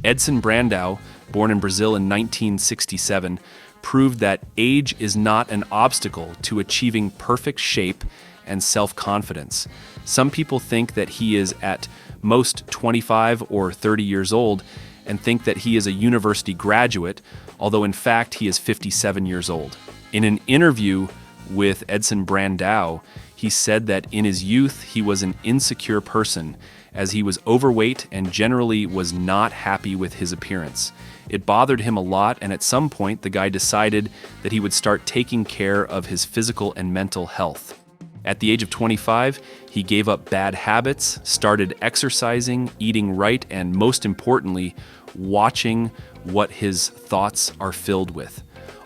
Edson Brandao, born in Brazil in 1967, proved that age is not an obstacle to achieving perfect shape and self-confidence. Some people think that he is at most 25 or 30 years old and think that he is a university graduate, although in fact he is 57 years old. In an interview with Edson Brandao, he said that in his youth he was an insecure person, as he was overweight and generally was not happy with his appearance. It bothered him a lot, and at some point the guy decided that he would start taking care of his physical and mental health. At the age of 25, he gave up bad habits, started exercising, eating right, and most importantly, watching what his thoughts are filled with.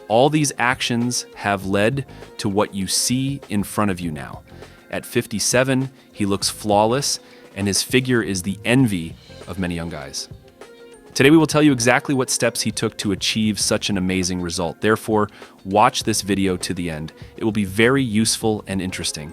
All these actions have led to what you see in front of you now. At 57, he looks flawless, and his figure is the envy of many young guys. Today we will tell you exactly what steps he took to achieve such an amazing result. Therefore, watch this video to the end. It will be very useful and interesting.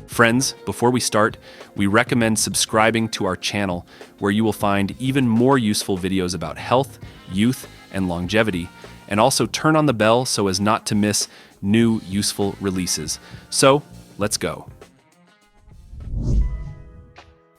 Friends, before we start, we recommend subscribing to our channel, where you will find even more useful videos about health, youth, and longevity, and also turn on the bell so as not to miss new useful releases. So, let's go.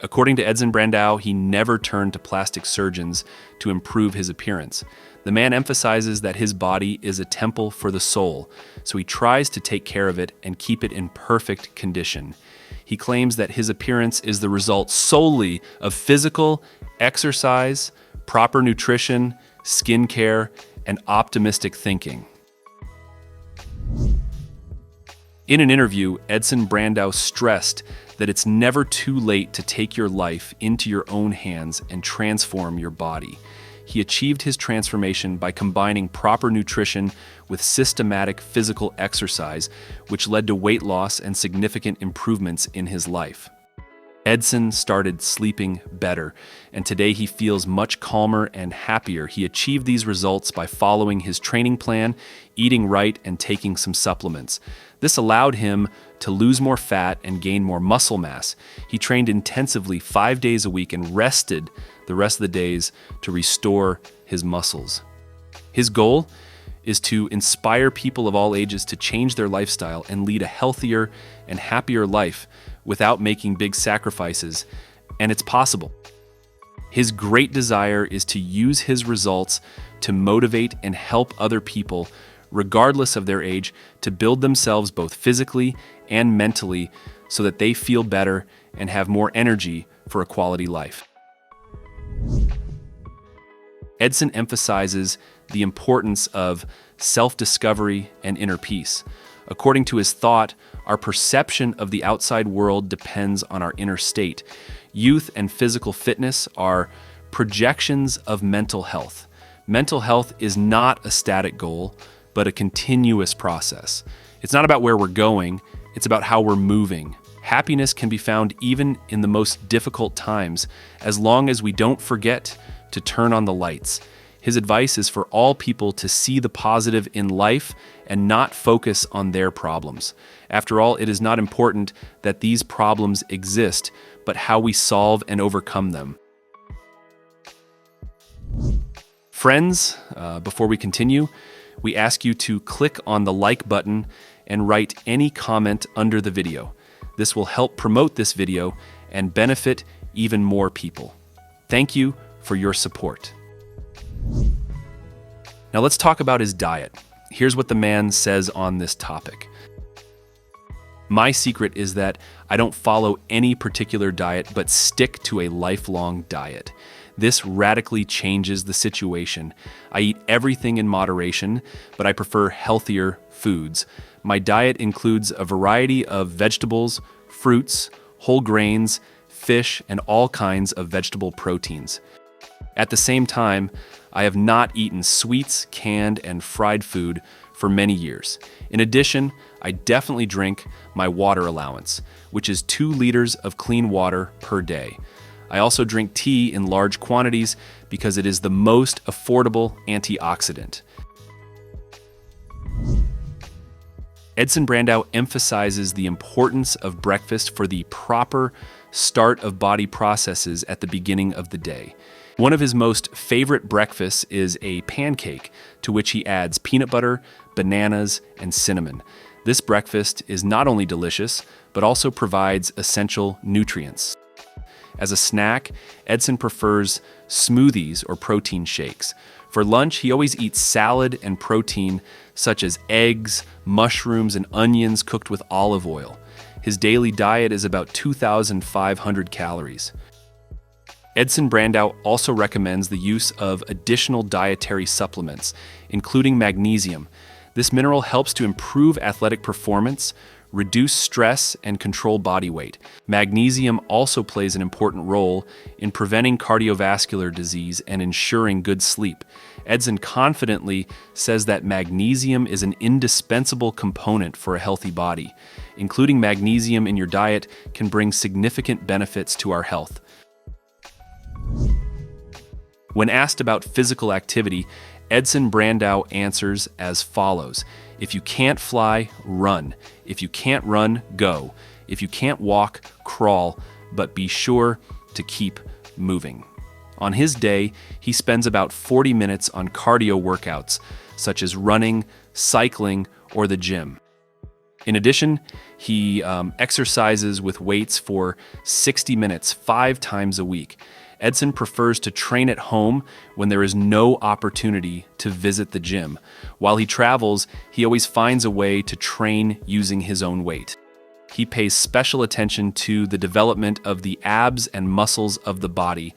According to Edson Brandao, he never turned to plastic surgeons to improve his appearance. The man emphasizes that his body is a temple for the soul, so he tries to take care of it and keep it in perfect condition. He claims that his appearance is the result solely of physical exercise, proper nutrition, skincare, and optimistic thinking. In an interview, Edson Brandao stressed that it's never too late to take your life into your own hands and transform your body. He achieved his transformation by combining proper nutrition with systematic physical exercise, which led to weight loss and significant improvements in his life. Edson started sleeping better, and today he feels much calmer and happier. He achieved these results by following his training plan, eating right, and taking some supplements. This allowed him to lose more fat and gain more muscle mass. He trained intensively 5 days a week and rested the rest of the days to restore his muscles. His goal is to inspire people of all ages to change their lifestyle and lead a healthier and happier life without making big sacrifices, and it's possible. His great desire is to use his results to motivate and help other people, regardless of their age, to build themselves both physically and mentally so that they feel better and have more energy for a quality life. Edson emphasizes the importance of self-discovery and inner peace. According to his thought, our perception of the outside world depends on our inner state. Youth and physical fitness are projections of mental health. Mental health is not a static goal, but a continuous process. It's not about where we're going, it's about how we're moving. Happiness can be found even in the most difficult times, as long as we don't forget to turn on the lights. His advice is for all people to see the positive in life and not focus on their problems. After all, it is not important that these problems exist, but how we solve and overcome them. Friends, before we continue, we ask you to click on the like button and write any comment under the video. This will help promote this video and benefit even more people. Thank you for your support. Now let's talk about his diet. Here's what the man says on this topic. My secret is that I don't follow any particular diet, but stick to a lifelong diet. This radically changes the situation. I eat everything in moderation, but I prefer healthier foods. My diet includes a variety of vegetables, fruits, whole grains, fish, and all kinds of vegetable proteins. At the same time, I have not eaten sweets, canned, and fried food for many years. In addition, I definitely drink my water allowance, which is 2 liters of clean water per day. I also drink tea in large quantities because it is the most affordable antioxidant. Edson Brandao emphasizes the importance of breakfast for the proper start of body processes at the beginning of the day. One of his most favorite breakfasts is a pancake, to which he adds peanut butter, bananas, and cinnamon. This breakfast is not only delicious, but also provides essential nutrients. As a snack, Edson prefers smoothies or protein shakes. For lunch, he always eats salad and protein, such as eggs, mushrooms, and onions cooked with olive oil. His daily diet is about 2,500 calories. Edson Brandao also recommends the use of additional dietary supplements, including magnesium. This mineral helps to improve athletic performance, reduce stress, and control body weight. Magnesium also plays an important role in preventing cardiovascular disease and ensuring good sleep. Edson confidently says that magnesium is an indispensable component for a healthy body. Including magnesium in your diet can bring significant benefits to our health. When asked about physical activity, Edson Brandao answers as follows: if you can't fly, run. If you can't run, go. If you can't walk, crawl, but be sure to keep moving. On his day, he spends about 40 minutes on cardio workouts, such as running, cycling, or the gym. In addition, he exercises with weights for 60 minutes 5 times a week. Edson prefers to train at home when there is no opportunity to visit the gym. While he travels, he always finds a way to train using his own weight. He pays special attention to the development of the abs and muscles of the body,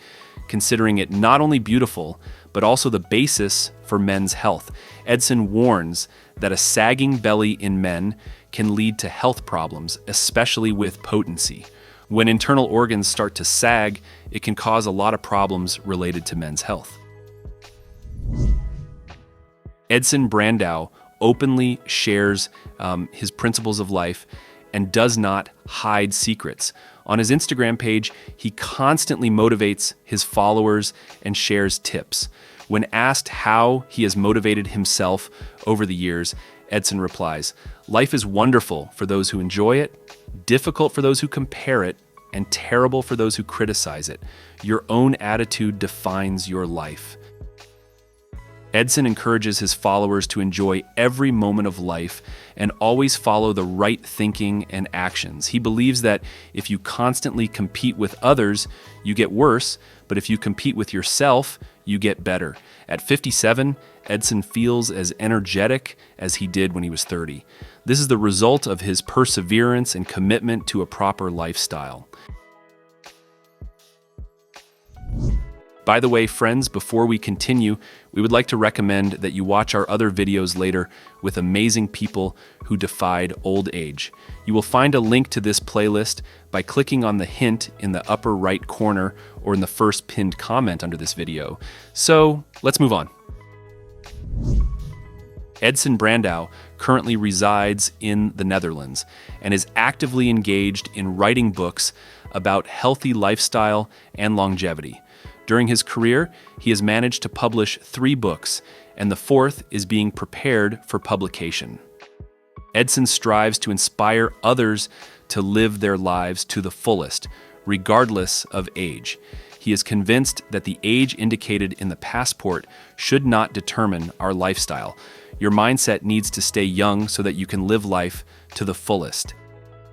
considering it not only beautiful, but also the basis for men's health. Edson warns that a sagging belly in men can lead to health problems, especially with potency. When internal organs start to sag, it can cause a lot of problems related to men's health. Edson Brandao openly shares his principles of life and does not hide secrets. On his Instagram page, he constantly motivates his followers and shares tips. When asked how he has motivated himself over the years, Edson replies, "Life is wonderful for those who enjoy it, difficult for those who compare it, and terrible for those who criticize it. Your own attitude defines your life." Edson encourages his followers to enjoy every moment of life and always follow the right thinking and actions. He believes that if you constantly compete with others, you get worse, but if you compete with yourself, you get better. At 57, Edson feels as energetic as he did when he was 30. This is the result of his perseverance and commitment to a proper lifestyle. By the way, friends, before we continue, we would like to recommend that you watch our other videos later with amazing people who defied old age. You will find a link to this playlist by clicking on the hint in the upper right corner or in the first pinned comment under this video. So, let's move on. Edson Brandao currently resides in the Netherlands and is actively engaged in writing books about healthy lifestyle and longevity. During his career, he has managed to publish 3 books, and the 4th is being prepared for publication. Edson strives to inspire others to live their lives to the fullest, regardless of age. He is convinced that the age indicated in the passport should not determine our lifestyle. Your mindset needs to stay young so that you can live life to the fullest.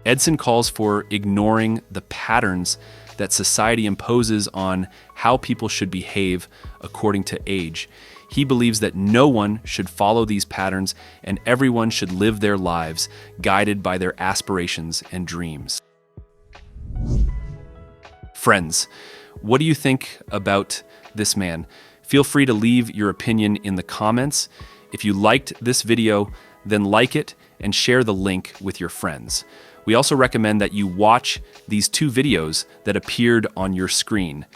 Edson calls for ignoring the patterns that society imposes on how people should behave according to age. He believes that no one should follow these patterns and everyone should live their lives guided by their aspirations and dreams. Friends, what do you think about this man? Feel free to leave your opinion in the comments. If you liked this video, then like it and share the link with your friends. We also recommend that you watch these 2 videos that appeared on your screen.